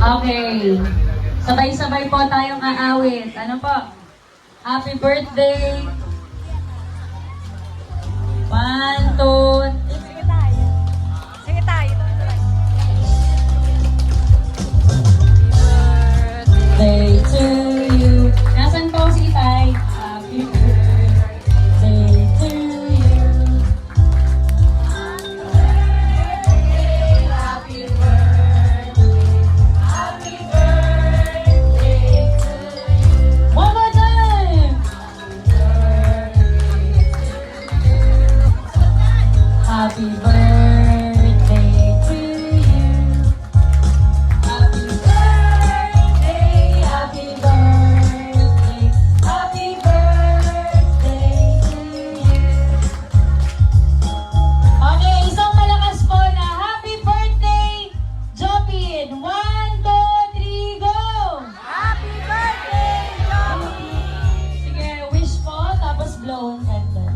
Okay. Sabay-sabay po tayong aawit. Ano po? Happy birthday. 1, 2, Sige tayo. Sige tayo. birthday to you. Nasaan po si Tay? Happy birthday to you. Happy birthday. Happy birthday to you. One more time. Happy birthday to you. Happy birthday, happy birthday, happy birthday to you. Okay, isang malakas po na happy birthday, Jopin. 1, 2, 3, go! Happy birthday, Joey! Sige, wish po, tapos blow on candle.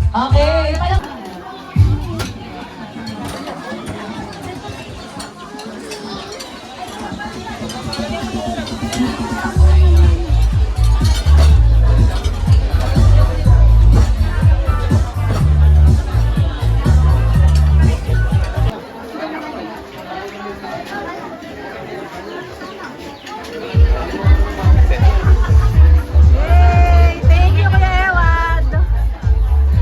Okay, palakpakan. Yay! Thank you, Kuya Ewad.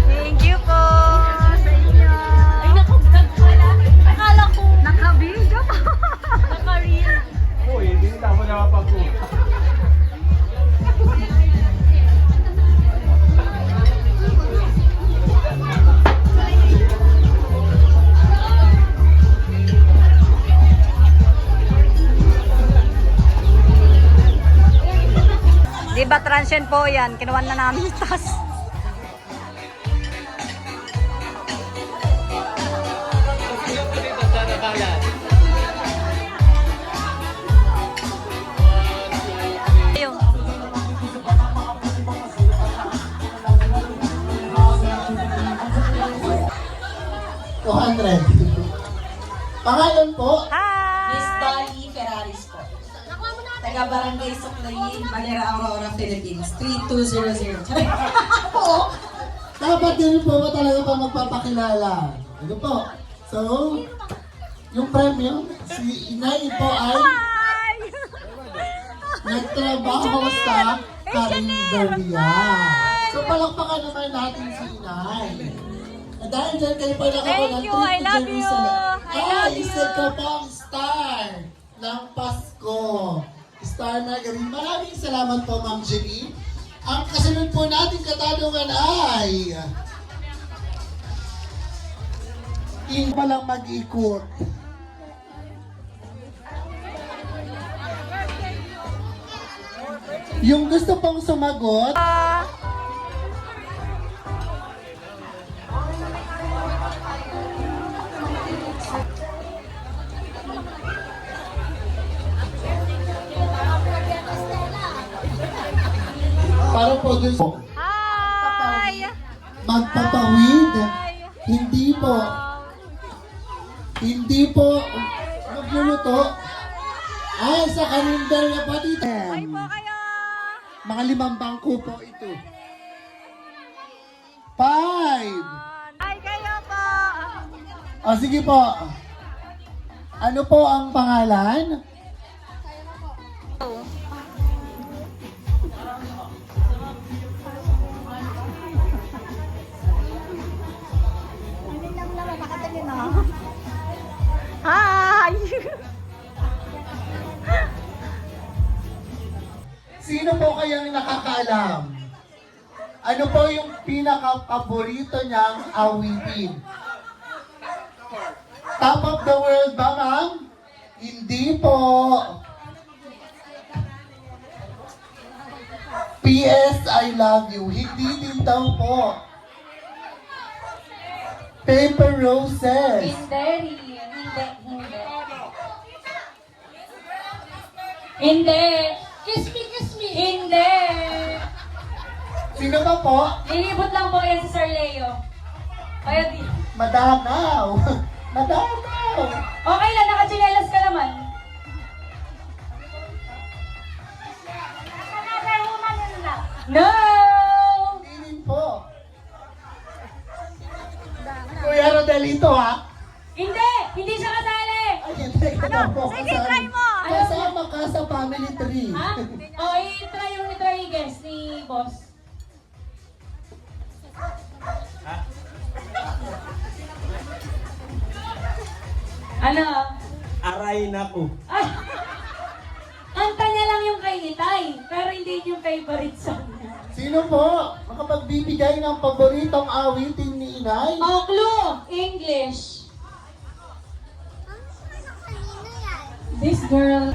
Thank you po sa inyo. Ay, naku, nagkala. Akala ko. Naka-video po. Naka-real. Uy, hindi na ako nakapag-po. Di ba transient po yan? Kinuha na namin yung taas. Ayun. 200. Pangalan po, Miss Hi! Dolly Ferraris po. Taga Barangay Suklayin, Balera Aurora, Philippines. 3200. po, dapat din po ba talaga pa magpapakilala? Ano po? So, yung premyo, si Inay po ay Hi! nagtrabaho sa Carinderia. So, palakpakan naman natin si Inay. At dahil dyan kayo pa nakakuha ng Thank you, I love you. I love you. Isa ka pang star ng Pasko. Star Margarine. Maraming salamat po, Ma'am Jenny. Ang kasunod po nating katanungan ay hindi pa lang mag-ikot. Yung gusto pang sumagot, para po dun sa Hi! magpapawid. Hi! Hindi po. Hindi po magluluto. Ay, sa karinderya pa dito. Hi po kayo! Mga 5 bangko po ito. 5. Hi kayo po! O sige po. Ano po ang pangalan? Hi! Sino po kayang nakakaalam? Ano po yung pinaka-paborito niyang awitin? Top of the world ba, ma'am? Hindi po. P.S. I love you. Hindi din daw po. Paper roses. Hindi. Hindi. Kiss me. Hindi. Sino ba po? Lilibot lang po yan si Sir Leo. Kaya di. Madanaw. Madanaw. Okay lang, nakachinelas ka naman. No! Tingin po. Kuya Rodelito ha? Hindi! Hindi siya kasali! Ay, hindi ka na po. Sige, try mo. Kasama ka sa family tree. Ha? O, i-try yung i-try guess ni boss. Ano? Aray na ko. Ay! Kanta niya lang yung kay Itay, pero hindi yung favorite song niya. Sino po? Makapagbibigay ng paboritong awitin ni Inay? Oh, clue! English. This girl.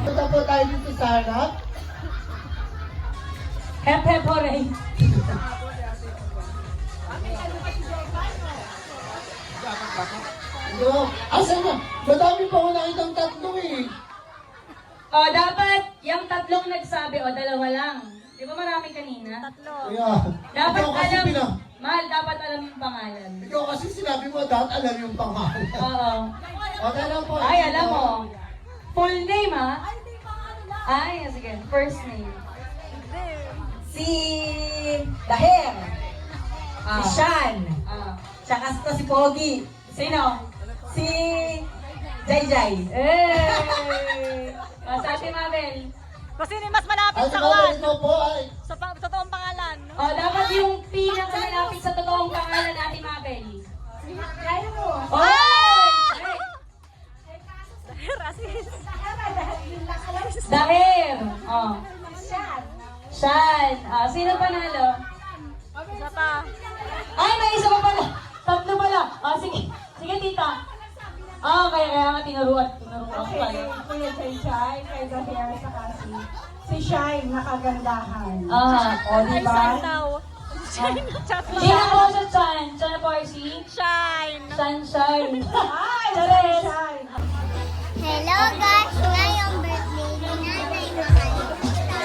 Punta po tayo dito sa harap. Hep hep hooray. Yo, asan na? Madami pa ako nakitang tatlo eh. O, dapat yung tatlong nagsabi, o dalawa lang. Di ba marami kanina? Kuya, Dapat ikaw kasi alam, mahal, dapat alam yung pangalan. Ikaw kasi sinabi mo dapat alam yung pangalan. Oo. Okay lang po. Ay, alam mo. Full name, ha? Ay, sige. First name. Si Daher. Si Shan. Ah. Tsaka si Pogi. Sino? Si Jai. Eh! Sa Ate Mabel. Kung sino yung mas malapit Ay, sa ikaw kawan. ikaw po ay. Sa totoong pangalan. O, dapat yung pinakamalapit sa totoong pangalan ni Ate Mabel. Oy! Dahil. Oh. Shan. Ah, sino panalo? Isa pa. Ay, may isa pa pala. Tatlo pala. Ah, sige. Sige, tita. Ah, kaya nga tinuruan ko pala. Kuya Chay, kay Zahir sa kasi. Si Shine, nakagandahan. Ah, O, di ba? Shine daw. Shine. Chat mo. sino po sa Chan? Chan na po ay si Shine. Sunshine. Ay, Charis. Shine. Hello guys! Ngayong birthday ni Nanay Makalita.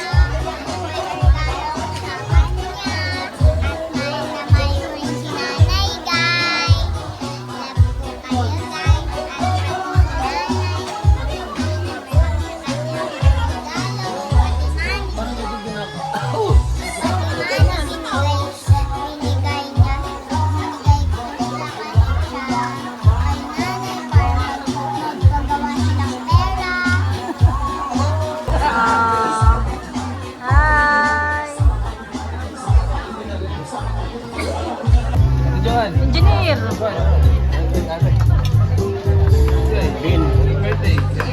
Regalo ko sa kanya. At may rin si Nanay, guys. Love ko kayo, guys. At pati si Engineer. Bin, birthday.